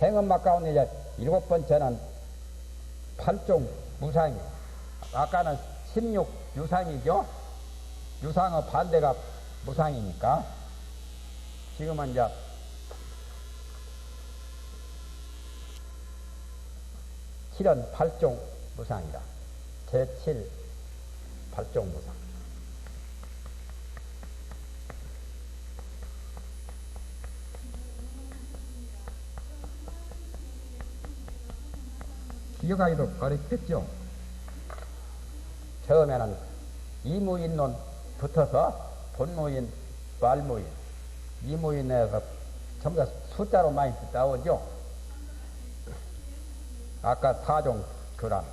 행음막 가운데 이제 일곱 번째는 팔종 무상이요. 아까는 16 유상이죠. 유상의 반대가 무상이니까 지금은 이제 칠은 팔종 무상이다. 제7 팔종 무상. 기억하기도 어렵겠죠. 처음에는 이무인론 붙어서 본무인, 말무인, 이무인에서 전부 다 숫자로 많이 나오죠. 아까 4종 교란,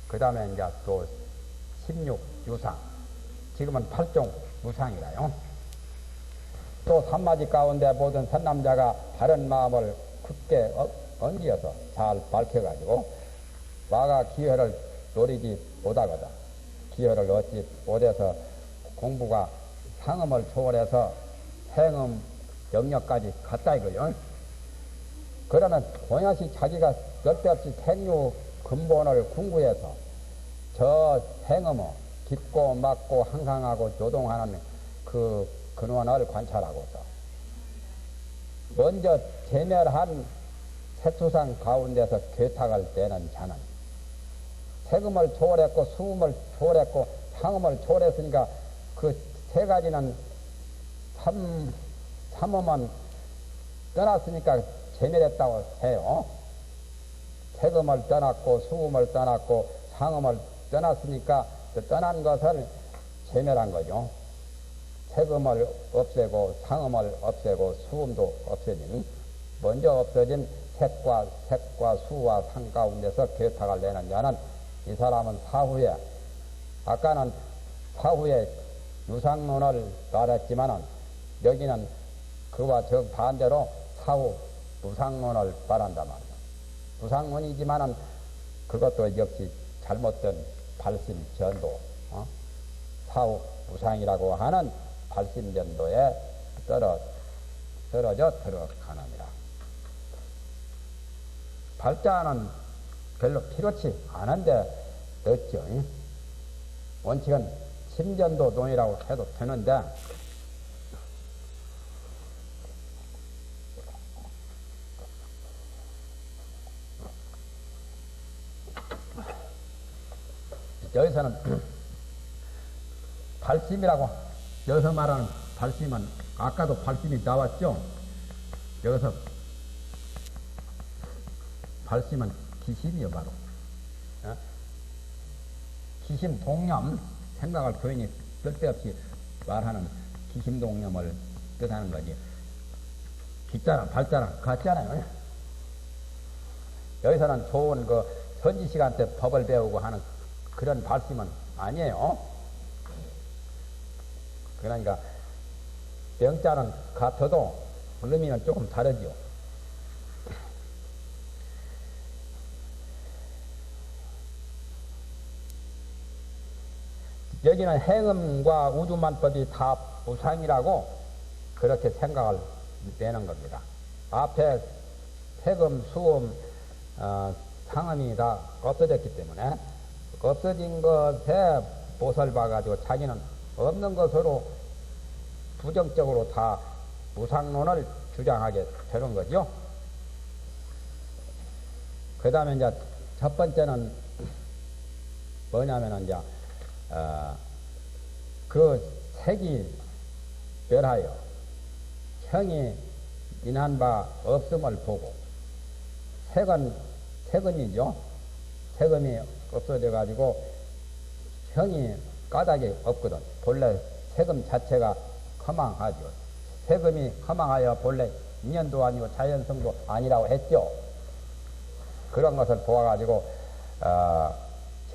그 다음에 이제 또 16 유상, 지금은 8종 무상이라요. 또 산마지 가운데 모든 선남자가 바른 마음을 굳게 얹어서 잘 밝혀가지고 와가 기회를 노리지 못하거든. 기회를 얻지 못해서 공부가 상음을 초월해서 행음 영역까지 갔다 이거요. 그러면 본연시 자기가 쓸데없이 생유 근본을 궁구해서 저 행음을 깊고 맑고 항상하고 조동하는 그 근원을 관찰하고서 먼저 제멸한 색수상 가운데서 괴탁을 떼는 자는 세금을 초월했고 수음을 초월했고 상음을 초월했으니까 그 세 가지는 삼음은 떠났으니까 제멸했다고 해요. 세금을 떠났고 수음을 떠났고 상음을 떠났으니까 그 떠난 것을 제멸한 거죠. 세금을 없애고 상음을 없애고 수음도 없애진 먼저 없어진 색과 수와 상 가운데서 괴탁을 내는 자는 이 사람은 사후에 아까는 사후에 유상론을 말했지만은 여기는 그와 정반대로 사후 무상론을 말한단 말이야. 무상론이지만은 그것도 역시 잘못된 발심 전도, 사후 무상이라고 하는 발심 전도에 떨어져 들어가느니라. 발자는 별로 필요치 않은데 없죠. 원칙은 심전도 논이라고 해도 되는데 여기서는 발심이라고 여기서 말하는 발심은 아까도 발심이 나왔죠. 여기서 발심은 기심이요 바로. 기심 동념, 생각을 교인이 쓸데없이 말하는 기심 동념을 뜻하는 거지. 기자랑 발자랑 같잖아요. 여기서는 좋은 그 선지식한테 법을 배우고 하는 그런 발심은 아니에요. 그러니까 명자는 같아도 의미는 조금 다르죠. 여기는 행음과 우주만법이 다 무상이라고 그렇게 생각을 내는 겁니다. 앞에 색음, 수음, 상음이 다 없어졌기 때문에 없어진 것에 못을 봐가지고 자기는 없는 것으로 부정적으로 다 무상론을 주장하게 되는 거죠. 그 다음에 이제 첫 번째는 뭐냐면은 이제 그 색이 멸하여 형이 인한 바 없음을 보고 색은이죠. 색음이 없어져 가지고 형이 까닭이 없거든. 본래 색음 자체가 허망하죠. 색음이 허망하여 본래 인연도 아니고 자연성도 아니라고 했죠. 그런 것을 보아가지고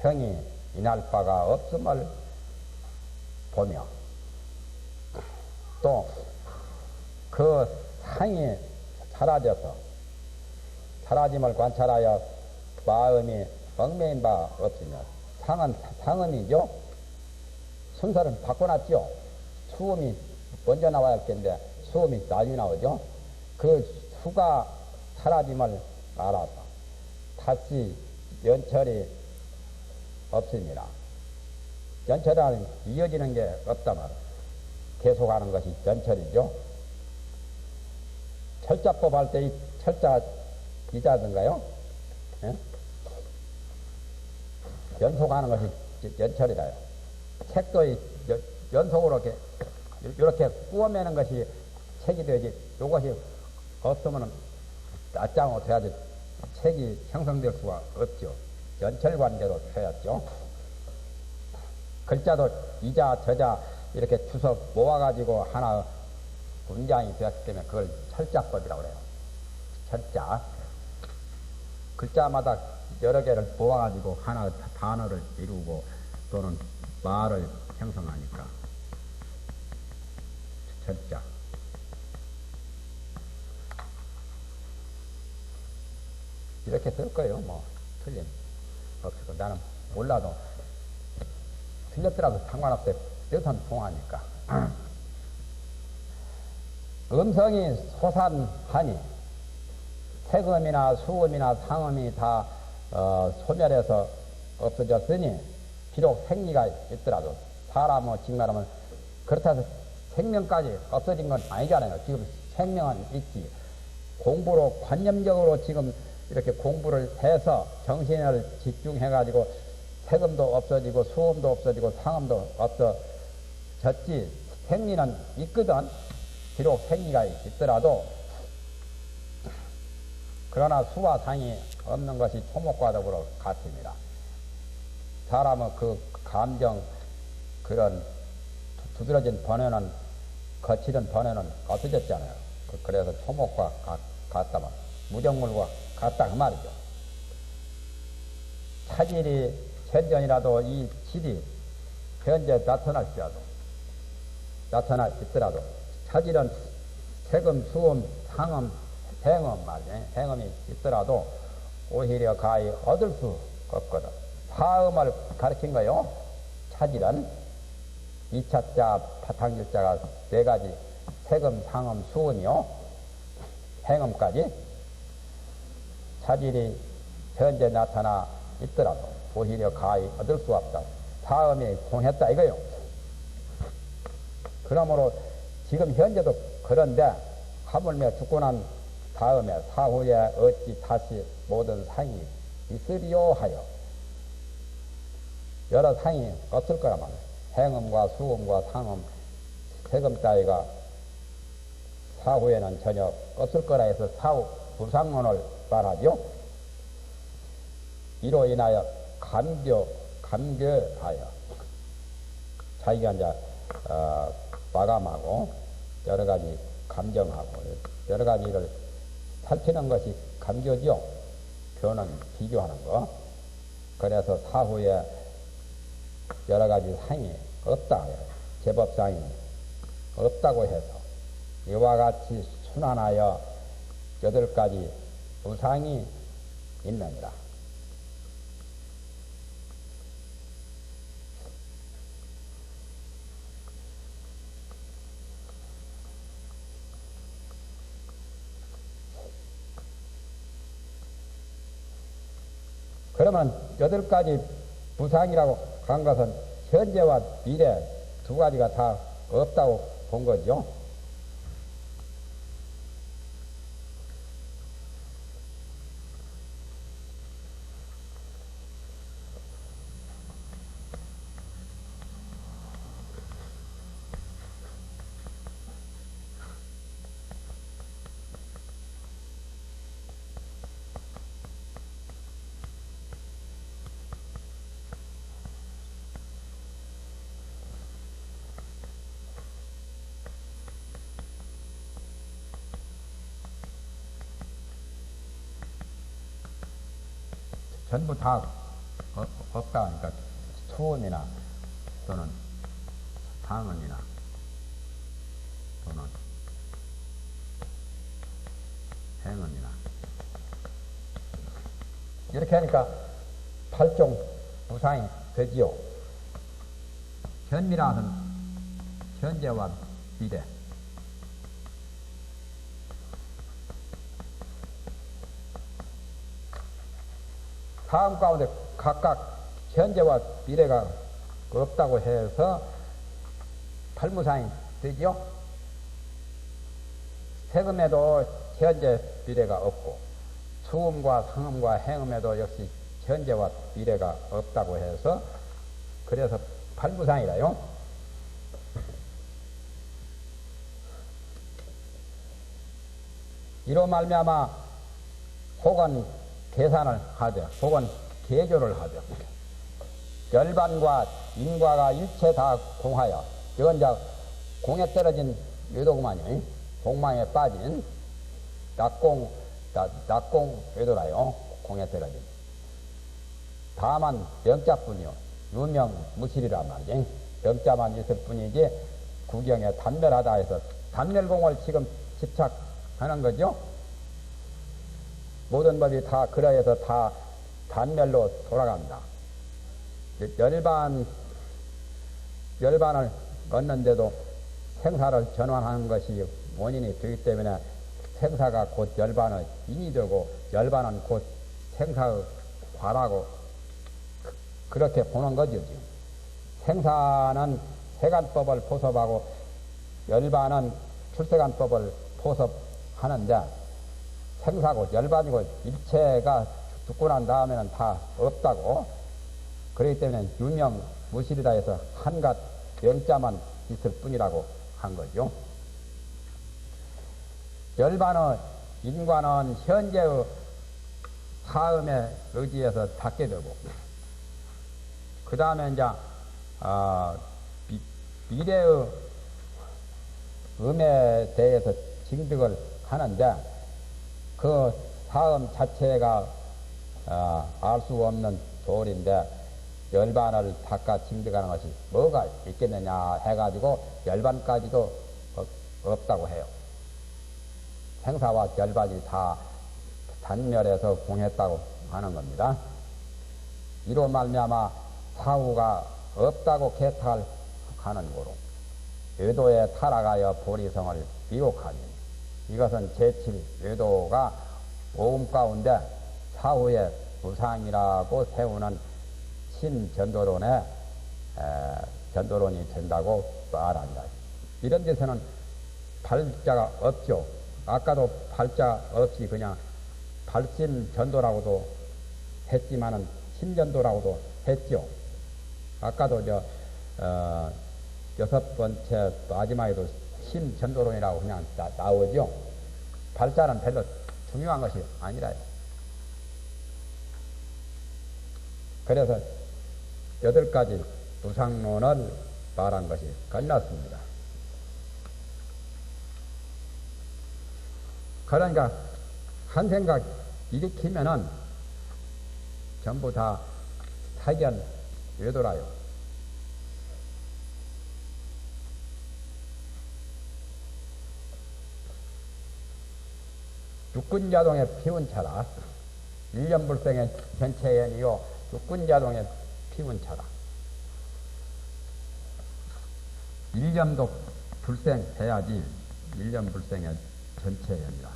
형이 인할 바가 없음을 보며 또 그 상이 사라짐을 관찰하여 마음이 얽매인 바 없으며 상은 상음이죠. 순서는 바꿔놨죠. 수음이 먼저 나와야 할 텐데 수음이 나중에 나오죠. 그 수가 사라짐을 알아서 다시 연철이 없습니다. 연철이라는 이어지는 게 없다면 계속하는 것이 연철이죠. 철자법 할 때 이 철자 기자든가요? 예? 연속하는 것이 연철이라요. 책도 연속으로 이렇게 꾸어매는 것이 책이 되지, 이것이 없으면 낯장으로 돼야지 책이 형성될 수가 없죠. 연철 관계로 해야죠. 글자도 이자 저자 이렇게 주워 모아가지고 하나 문장이 되었기 때문에 그걸 철자법이라고 그래요. 철자. 글자마다 여러 개를 모아가지고 하나 단어를 이루고 또는 말을 형성하니까 철자. 이렇게 쓸 거예요. 뭐 틀림 없고 나는 몰라도 틀렸더라도 상관없어요. 뜻은 통하니까. 음성이 소산하니 세금이나 수금이나 상음이 다 소멸해서 없어졌으니 비록 생리가 있더라도 사람은 직말하면 그렇다 해서 생명까지 없어진 건 아니잖아요. 지금 생명은 있지. 공부로 관념적으로 지금 이렇게 공부를 해서 정신을 집중해가지고 세금도 없어지고 수음도 없어지고 상음도 없어졌지. 생리는 있거든. 비록 생리가 있더라도 그러나 수와 상이 없는 것이 초목과덕으로 같습니다. 사람은 그 감정 그런 두드러진 번뇌는 거칠은 번뇌는 없어졌잖아요. 그래서 초목과 같다면 무정물과 같다 그 말이죠. 차질이 현전이라도 이 질이 현재 나타날지라도 차질은 세금, 수음, 상음, 행음 말이에요. 행음이 있더라도 오히려 가히 얻을 수 없거든. 사음을 가르친 거요. 차질은 이차자, 바탕질자가 네 가지 세금, 상음, 수음이요. 행음까지 차질이 현재 나타나 있더라도 오히려 가히 얻을 수 없다. 사음이 통했다 이거요. 그러므로 지금 현재도 그런데 하물며 죽고 난 다음에 사후에 어찌 다시 모든 상이 있으리요 하여 여러 상이 없을 거라면 행음과 수음과 상음 세금 따위가 사후에는 전혀 없을 거라 해서 사후 부상론을 말하죠. 이로 인하여 감교하여 자기가 이제 마감하고 여러 가지 감정하고 여러 가지를 살피는 것이 감교죠. 교는 비교하는 거. 그래서 사후에 여러 가지 상이 없다. 제법상이 없다고 해서 이와 같이 순환하여 8가지 부상이 있느니라. 그러면 8가지 부상이라고 한 것은 현재와 미래 2가지가 다 없다고 본 거죠. 전부 다 없다 하니까 수음이나 또는 상음이나 또는 행음이나 이렇게 하니까 8종 부상이 되지요. 현미라는 현재와 미래 사음 가운데 각각 현재와 미래가 없다고 해서 팔무상이 되죠. 세금에도 현재 미래가 없고 수음과 상음과 행음에도 역시 현재와 미래가 없다고 해서 그래서 팔무상이라요. 이로 말미암아 혹은 계산을 하되 혹은 계조를 하되 열반과 인과가 일체 다 공하여 이건 이제 공에 떨어진 외도구만요. 공망에 빠진 낙공 외도라요. 공에 떨어진 다만 명자뿐이요 유명 무실이란 말이지. 명자만 있을 뿐이지 구경에 단멸하다 해서 단멸공을 지금 집착하는 거죠. 모든 법이 다 그러해서 다 단멸로 돌아간다. 열반을 얻는데도 생사를 전환하는 것이 원인이 되기 때문에 생사가 곧 열반의 인이 되고 열반은 곧 생사의 과라고 그렇게 보는 거죠. 지금. 생사는 세간법을 포섭하고 열반은 출세간법을 포섭하는데 생사고 열반이고 일체가 죽고 난 다음에는 다 없다고 그렇기 때문에 유명 무실이다 해서 한갓 명자만 있을 뿐이라고 한 거죠. 열반의 인과는 현재의 사음에 의지해서 닿게 되고 그 다음에 이제 미래의 음에 대해서 징득을 하는데 그 사음 자체가 알 수 없는 도리인데 열반을 닦아 징득하는 것이 뭐가 있겠느냐 해가지고 열반까지도 없다고 해요. 생사와 열반이 다 단멸해서 공했다고 하는 겁니다. 이로 말미암아 사후가 없다고 개탈하는 거로 외도에 타락하여 보리성을 미혹하니 이것은 제7 외도가 오음 가운데 사후에 무상이라고 세우는 신전도론의 전도론이 된다고 말한다. 이런 데서는 발자가 없죠. 아까도 발자 없이 그냥 발심전도라고도 했지만은 신전도라고도 했죠. 아까도 여섯 번째 마지막에도 신전도론이라고 그냥 나오죠. 발자는 별로 중요한 것이 아니라요. 그래서 8가지 무상론을 말한 것이 끝났습니다. 그러니까 한 생각 일으키면은 전부 다 사견 외도라요. 육군자동의 피운차라. 일념불생의 전체연이요 육군자동의 피운차라. 일념도 불생해야지 일념불생의 전체연이라.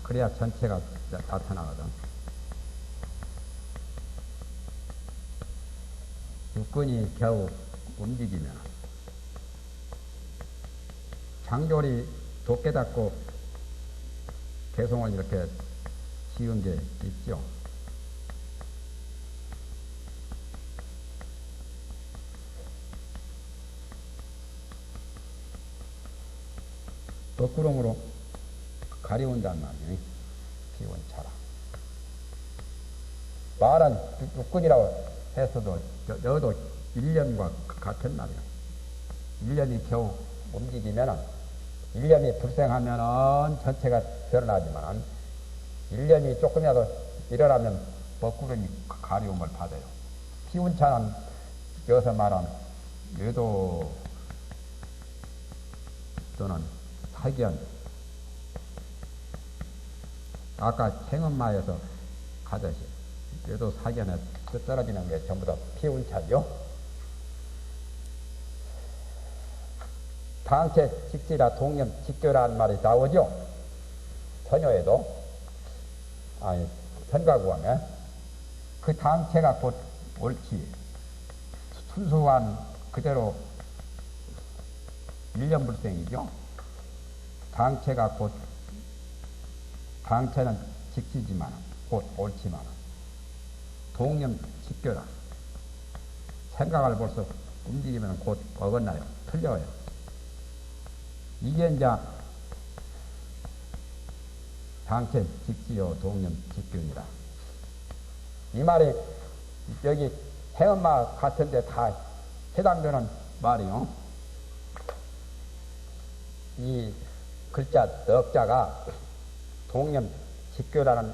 그래야 전체가 나타나거든. 육군이 겨우 움직이면 장졸이 도 깨닫고 개송을 이렇게 지은 게 있죠. 거꾸름으로 가려운단 말이에요. 기원차라. 말은 육군이라고 했어도 여도 일념과 같은 말이에요. 일념이 겨우 움직이면은 일념이 불생하면은 전체가 드러나지만 일념이 조금이라도 일어나면 거꾸름이 가려움을 받아요. 피운차는 여기서 말한 외도 또는 사견, 아까 행엄마에서 가듯이 외도 사견에 떨어지는 게 전부 다 피운차죠. 당체 직지라 동념 직교라는 말이 나오죠. 선효에도 아니 선가구함에 그 당체가 곧 옳지. 순수한 그대로 일념불생이죠. 당체가 곧, 당체는 직시지만 곧 옳지만 동념 직교라. 생각을 벌써 움직이면 곧 어긋나요. 틀려요. 이게 이제 당체 직지요 동념 직교이라. 이 말이 여기 해엄마 같은데 다 해당되는 말이요. 이 글자 넉자가 동념 직교라는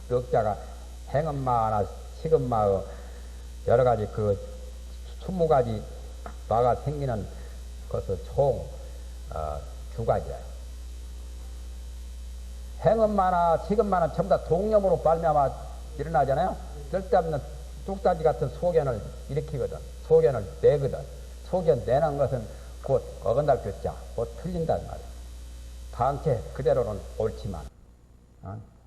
넉자가 행엄마나 식엄마의 여러 가지 그 20가지 마가 생기는 것을 총 두 가지예요. 행엄마나 식엄마는 전부 다 동념으로 발명하면 일어나잖아요. 쓸데없는 뚝딱지 같은 소견을 일으키거든. 소견을 내거든. 소견 내는 것은 곧 어긋날 글자, 곧 틀린단 말이야. 당체 그대로는 옳지만,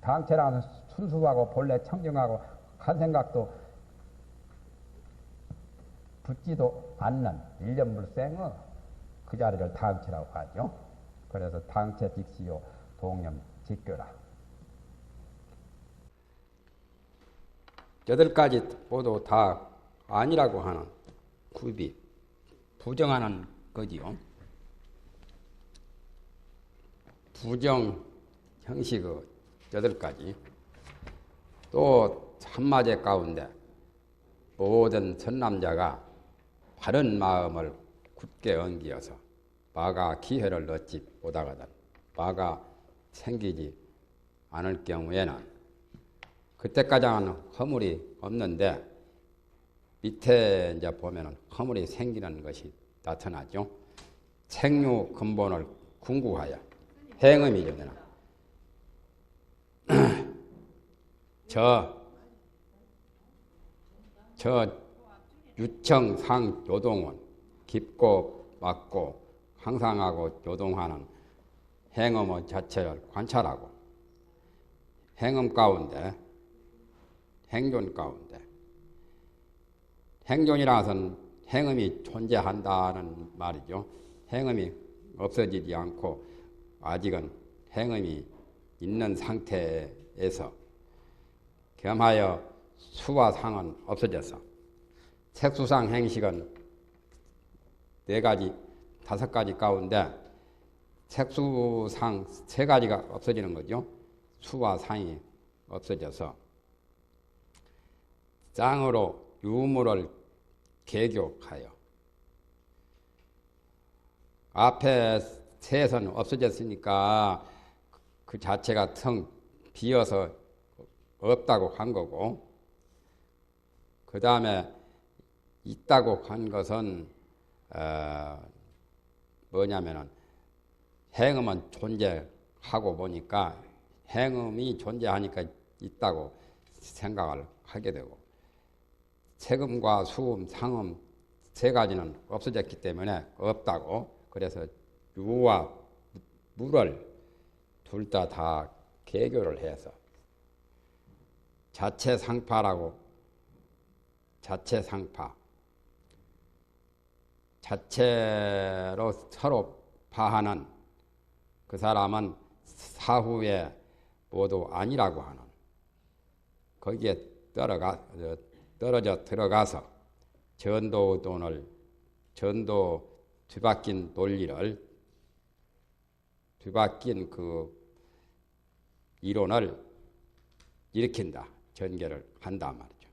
당체라는 순수하고 본래 청정하고 한 생각도 붙지도 않는 일념불생의 그 자리를 당체라고 하죠. 그래서 당체 직시요 동념 직교라. 8가지 모두 다 아니라고 하는 구비, 부정하는 거지요. 부정 형식의 8가지. 또 한마디 가운데 모든 선남자가 바른 마음을 굳게 엉기어서 마가 기회를 얻지 못하거든. 마가 생기지 않을 경우에는 그때까지는 허물이 없는데 밑에 이제 보면은 허물이 생기는 것이 나타나죠. 생류 근본을 궁구하여 행음이죠. 저 유청상 요동은 깊고 맑고 항상하고 요동하는 행음의 자체를 관찰하고 행음 가운데 행존 가운데 행존이라 것은 행음이 존재한다는 말이죠. 행음이 없어지지 않고 아직은 행음이 있는 상태에서 겸하여 수와 상은 없어져서 색수상 행식은 4가지, 5가지 가운데 색수상 3가지가 없어지는 거죠. 수와 상이 없어져서 짱으로 유물을 개교하여 앞에 셋은 없어졌으니까 그 자체가 텅 비어서 없다고 한 거고, 그 다음에 있다고 한 것은 뭐냐면은 행음은 존재하고 보니까 행음이 존재하니까 있다고 생각을 하게 되고, 색음과 수음, 상음 3가지는 없어졌기 때문에 없다고, 그래서 유와 물을 둘 다 개교를 해서 자체상파라고, 자체상파, 자체로 서로 파하는 그 사람은 사후에 모두 아니라고 하는, 거기에 떨어져 들어가서 전도 뒤바뀐 논리를, 뒤바뀐 그 이론을 일으킨다, 전개를 한다 말이죠.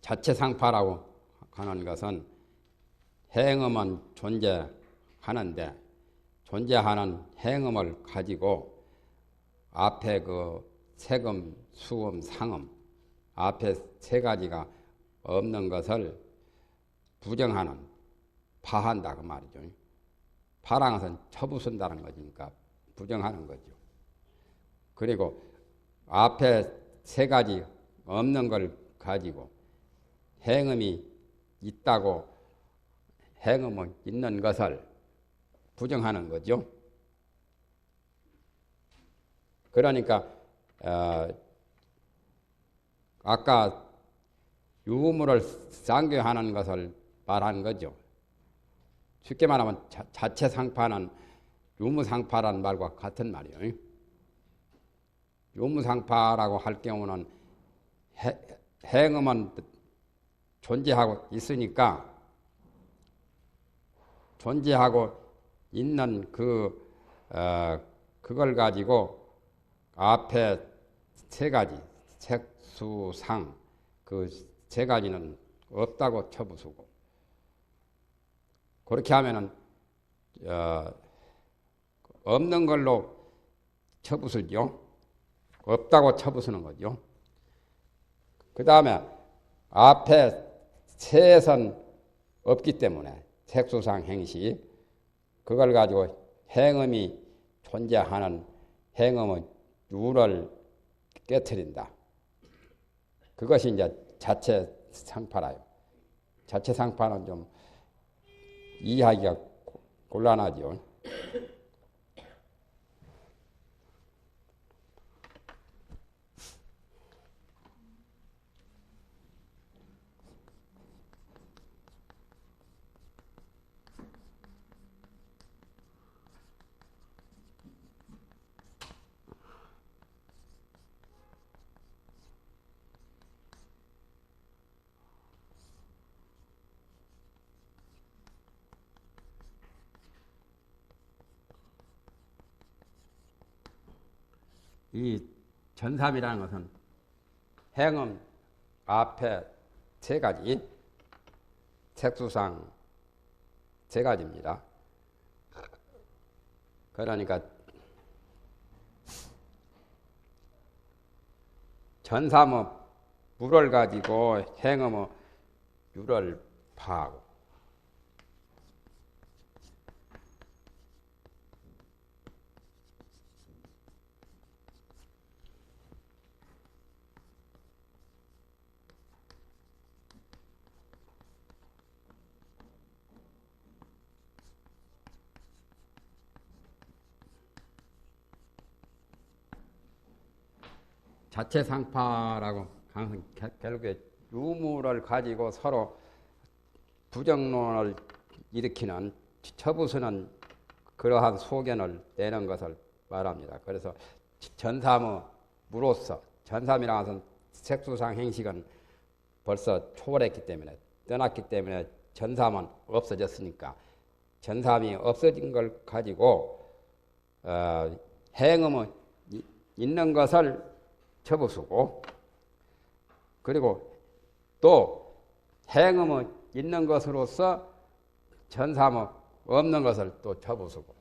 자체상파라고 하는 것은 행음은 존재하는데 존재하는 행음을 가지고 앞에 그 색음, 수음, 상음 앞에 3가지가 없는 것을 부정하는, 파한다 그 말이죠. 파라는 것은 처부순다는 것이니까 부정하는 거죠. 그리고 앞에 3가지 없는 걸 가지고 행음이 있다고, 행음은 있는 것을 부정하는 거죠. 그러니까 아까 유무를 상교하는 것을 말하는 거죠. 쉽게 말하면 자체상파는 유무상파라는 말과 같은 말이에요. 유무상파라고 할 경우는 행음은 존재하고 있으니까 존재하고 있는 그걸 가지고 앞에 세 가지 색수상 그 세 가지는 없다고 쳐부수고 그렇게 하면은 없는 걸로 쳐부수죠. 없다고 쳐부수는 거죠. 그 다음에 앞에 세선 없기 때문에 색수상 행시 그걸 가지고 행음이 존재하는 행음의 유를 깨트린다. 그것이 이제 자체 상파라요. 자체 상파는 좀 이해하기가 곤란하죠. 이 전삼이라는 것은 행음 앞에 세 가지, 색수상 세 가지입니다. 그러니까 전삼의 물을 가지고 행음의 유를 파하고 자체상파라고 결국에 유무를 가지고 서로 부정론을 일으키는 처부수는 그러한 소견을 내는 것을 말합니다. 그래서 전삼의 무로서 전삼이라는 것은 색수상 행식은 벌써 초월했기 때문에 떠났기 때문에 전삼은 없어졌으니까 전삼이 없어진 걸 가지고 행음은 있는 것을 쳐부수고 그리고 또 행음은 있는 것으로서 전삼은 없는 것을 또 쳐부수고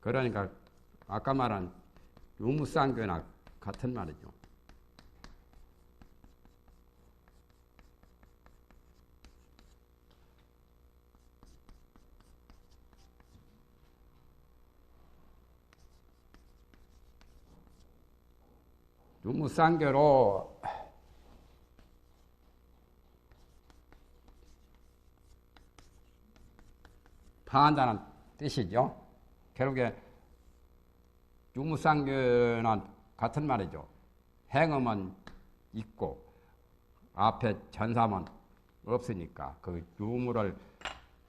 그러니까 아까 말한 유무쌍교나 같은 말이죠. 유무쌍교로 파한다는 뜻이죠. 결국에 유무쌍교는 같은 말이죠. 행음은 있고 앞에 전삼은 없으니까 그 유무를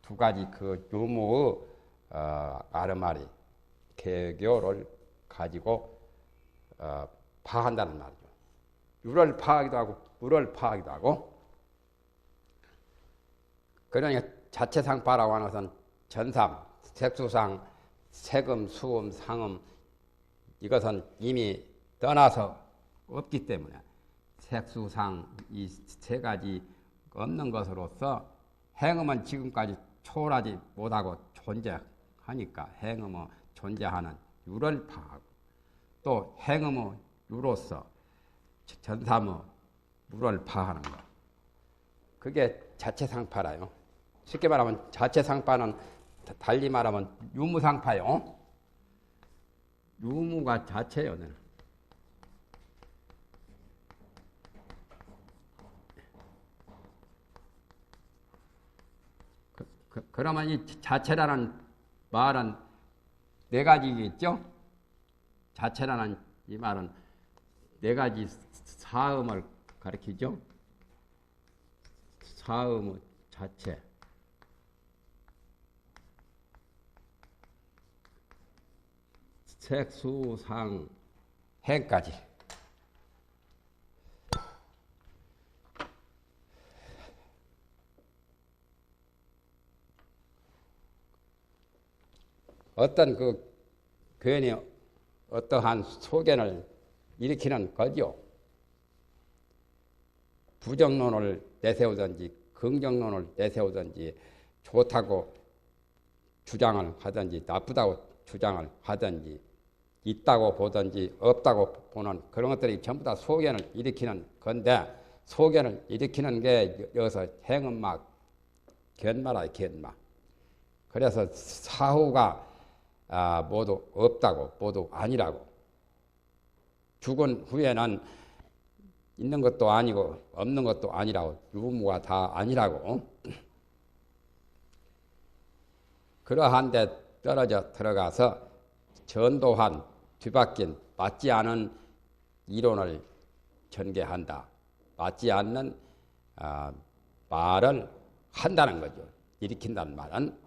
두 가지 그 유무의 아르마리 개교를 가지고 파한다는 말이죠. 유를 파하기도 하고 물을 파하기도 하고 그러니까 자체상파라고 하는 것은 전삼, 색수상, 색음, 수음, 상음 이것은 이미 떠나서 없기 때문에 색수상 이 세 가지 없는 것으로서 행음은 지금까지 초월하지 못하고 존재하니까 행음은 존재하는 유를 파하고 또 행음의 유로서 전삼의 물을 파하는 거. 그게 자체상파라요. 쉽게 말하면 자체상파는 달리 말하면 유무상파요. 유무가 자체예요. 그러면 이 자체라는 말은 네 가지겠죠? 자체라는 이 말은 네 가지 사음을 가리키죠? 사음의 자체. 색수상 행까지. 어떤 그 괜히 어떠한 소견을 일으키는 거죠. 부정론을 내세우든지 긍정론을 내세우든지 좋다고 주장을 하든지 나쁘다고 주장을 하든지 있다고 보든지 없다고 보는 그런 것들이 전부 다 소견을 일으키는 건데 소견을 일으키는 게 여기서 행음막 견마라 견마. 그래서 사후가 모두 없다고 모두 아니라고 죽은 후에는 있는 것도 아니고 없는 것도 아니라고 유무가 다 아니라고 그러한 데 떨어져 들어가서 전도한 뒤바뀐 맞지 않은 이론을 전개한다. 맞지 않는 말을 한다는 거죠. 일으킨다는 말은